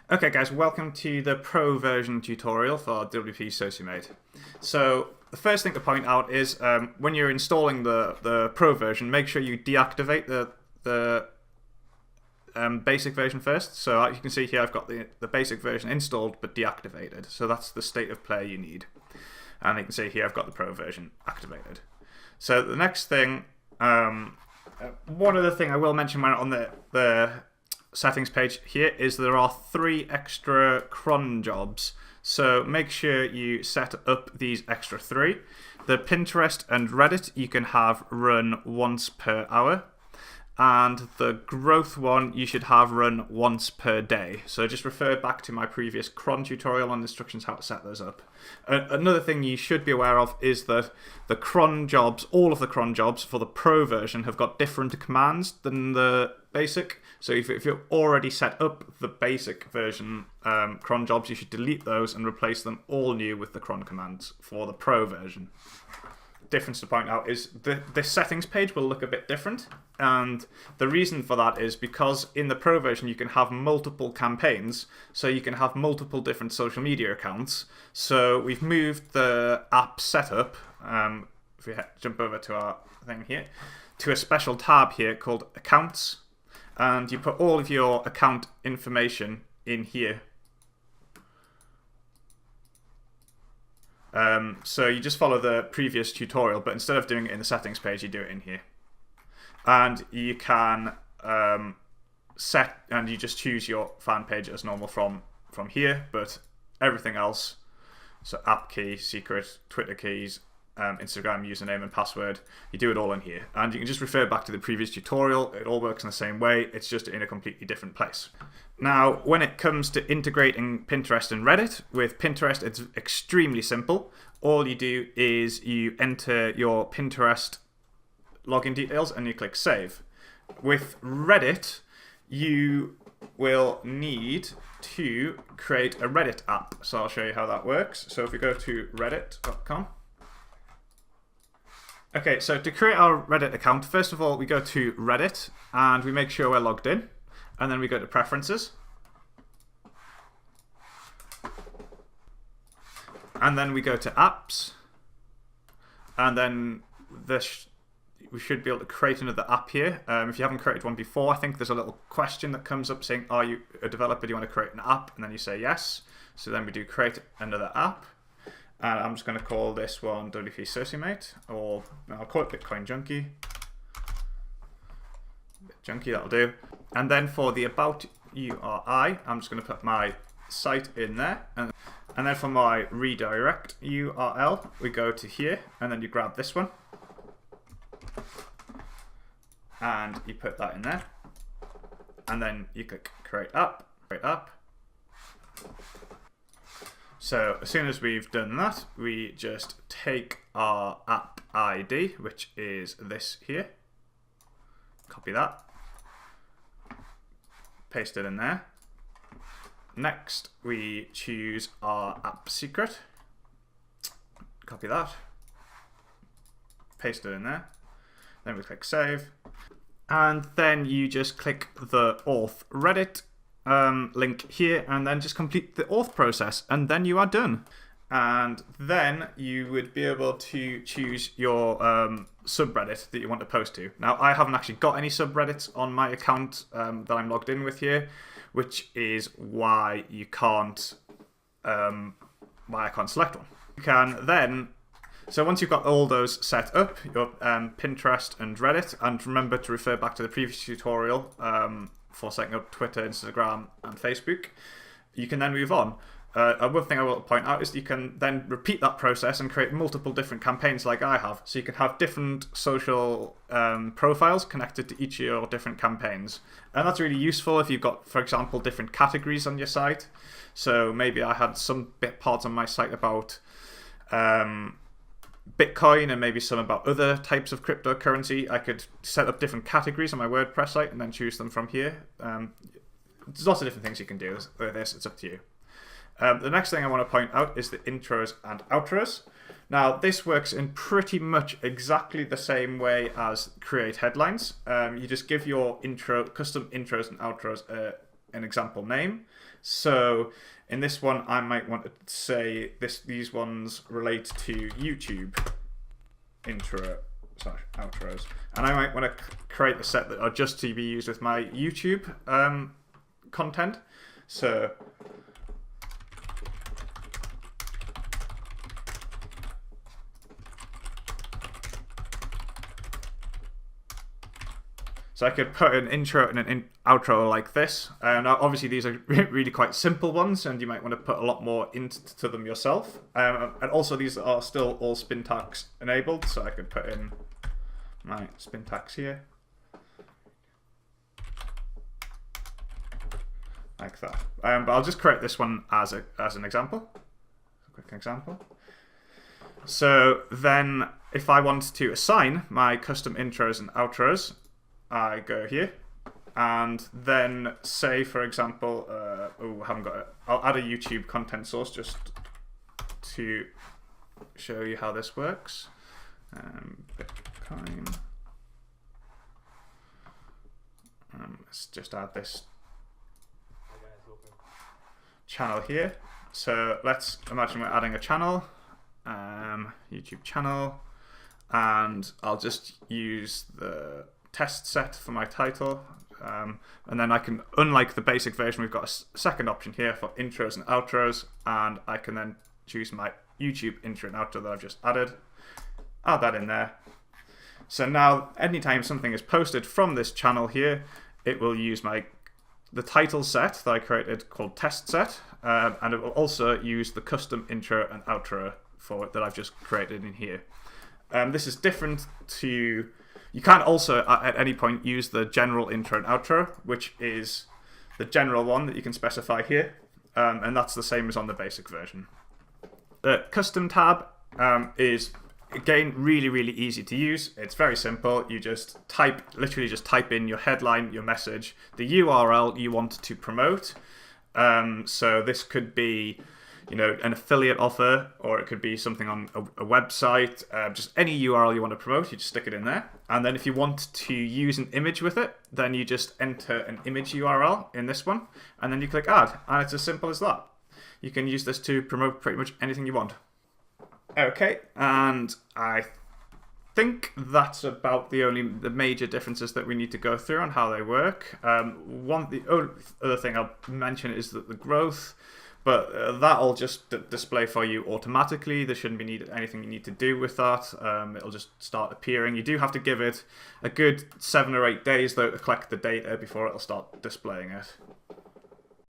Okay guys, welcome to the pro version tutorial for WP Sociomate. So the first thing to point out is when you're installing the pro version, make sure you deactivate the basic version first. So as you can see here, I've got the basic version installed but deactivated. So that's the state of play you need. And you can see here I've got the pro version activated. So the next thing, one other thing I will mention when on the settings page here is there are 3 extra cron jobs. So make sure you set up these extra 3. The Pinterest and Reddit you can have run once per hour. And the growth one you should have run once per day. So just refer back to my previous cron tutorial on instructions how to set those up. Another thing you should be aware of is that the cron jobs, all of the cron jobs for the pro version have got different commands than the basic. So if you've already set up the basic version cron jobs, you should delete those and replace them all new with the cron commands for the pro version. Difference to point out is the settings page will look a bit different, and the reason for that is because in the pro version you can have multiple campaigns, so you can have multiple different social media accounts. So we've moved the app setup, if we jump over to our thing here, to a special tab here called accounts, and you put all of your account information in here. So you just follow the previous tutorial, but instead of doing it in the settings page, you do it in here. And you can set, and you just choose your fan page as normal from here, but everything else, so app key, secret, Twitter keys, Instagram username and password, you do it all in here. And you can just refer back to the previous tutorial. It all works in the same way, it's just in a completely different place. Now, when it comes to integrating Pinterest and Reddit, with Pinterest it's extremely simple. All you do is you enter your Pinterest login details and you click save. With Reddit, you will need to create a Reddit app. So I'll show you how that works. So if we go to reddit.com. Okay, so to create our Reddit account, first of all, we go to Reddit and we make sure we're logged in. And then we go to preferences. And then we go to apps. And then we should be able to create another app here. If you haven't created one before, I think there's a little question that comes up saying, are you a developer? Do you want to create an app? And then you say yes. So then we do create another app. And I'm just going to call this one WP Sociomate, or I'll call it Bitcoin Junkie. Junkie, that'll do. And then for the about URI, I'm just going to put my site in there. And then for my redirect URL, we go to here, and then you grab this one. And you put that in there. And then you click create app, create app. So as soon as we've done that, we just take our app ID, which is this here. Copy that. Paste it in there. Next, we choose our app secret. Copy that. Paste it in there. Then we click save. And then you just click the auth Reddit link here and then just complete the auth process, and then you are done. And then you would be able to choose your subreddit that you want to post to. Now, I haven't actually got any subreddits on my account that I'm logged in with here, which is why you can't, why I can't select one. You can then, so once you've got all those set up, your Pinterest and Reddit, and remember to refer back to the previous tutorial for setting up Twitter, Instagram, and Facebook, you can then move on. One thing I will point out is you can then repeat that process and create multiple different campaigns like I have. So you can have different social profiles connected to each of your different campaigns. And that's really useful if you've got, for example, different categories on your site. So maybe I had some parts on my site about Bitcoin and maybe some about other types of cryptocurrency. I could set up different categories on my WordPress site and then choose them from here. There's lots of different things you can do with this. It's up to you. The next thing I want to point out is the intros and outros. Now, this works in pretty much exactly the same way as create headlines. You just give your custom intros and outros an example name. So in this one, I might want to say these ones relate to YouTube intro / outros, and I might want to create a set that are just to be used with my YouTube content. So I could put an intro and an outro like this. And obviously these are really quite simple ones, and you might want to put a lot more into them yourself. And also these are still all Spintax enabled, so I could put in my Spintax here. Like that. But I'll just create this one as an example. A quick example. So then if I want to assign my custom intros and outros, I go here, and then say, for example, I haven't got it. I'll add a YouTube content source just to show you how this works. Bitcoin. Let's just add this channel here. So let's imagine we're adding a channel, YouTube channel, and I'll just use the test set for my title, and then I can, unlike the basic version, we've got a second option here for intros and outros, and I can then choose my YouTube intro and outro that I've just add that in there. So now anytime something is posted from this channel here, it will use the title set that I created called test set, and it will also use the custom intro and outro for it that I've just created in here. This is different to... You can also, at any point, use the general intro and outro, which is the general one that you can specify here, and that's the same as on the basic version. The custom tab is, again, really, really easy to use. It's very simple. You just literally just type in your headline, your message, the URL you want to promote. So this could be, an affiliate offer, or it could be something on a website, just any URL you want to promote, you just stick it in there. And then if you want to use an image with it, then you just enter an image URL in this one, and then you click add, and it's as simple as that. You can use this to promote pretty much anything you want. Okay, and I think that's about the major differences that we need to go through on how they work. The other thing I'll mention is that the growth, but that'll just display for you automatically. There shouldn't be anything you need to do with that. It'll just start appearing. You do have to give it a good 7 or 8 days though to collect the data before it'll start displaying it.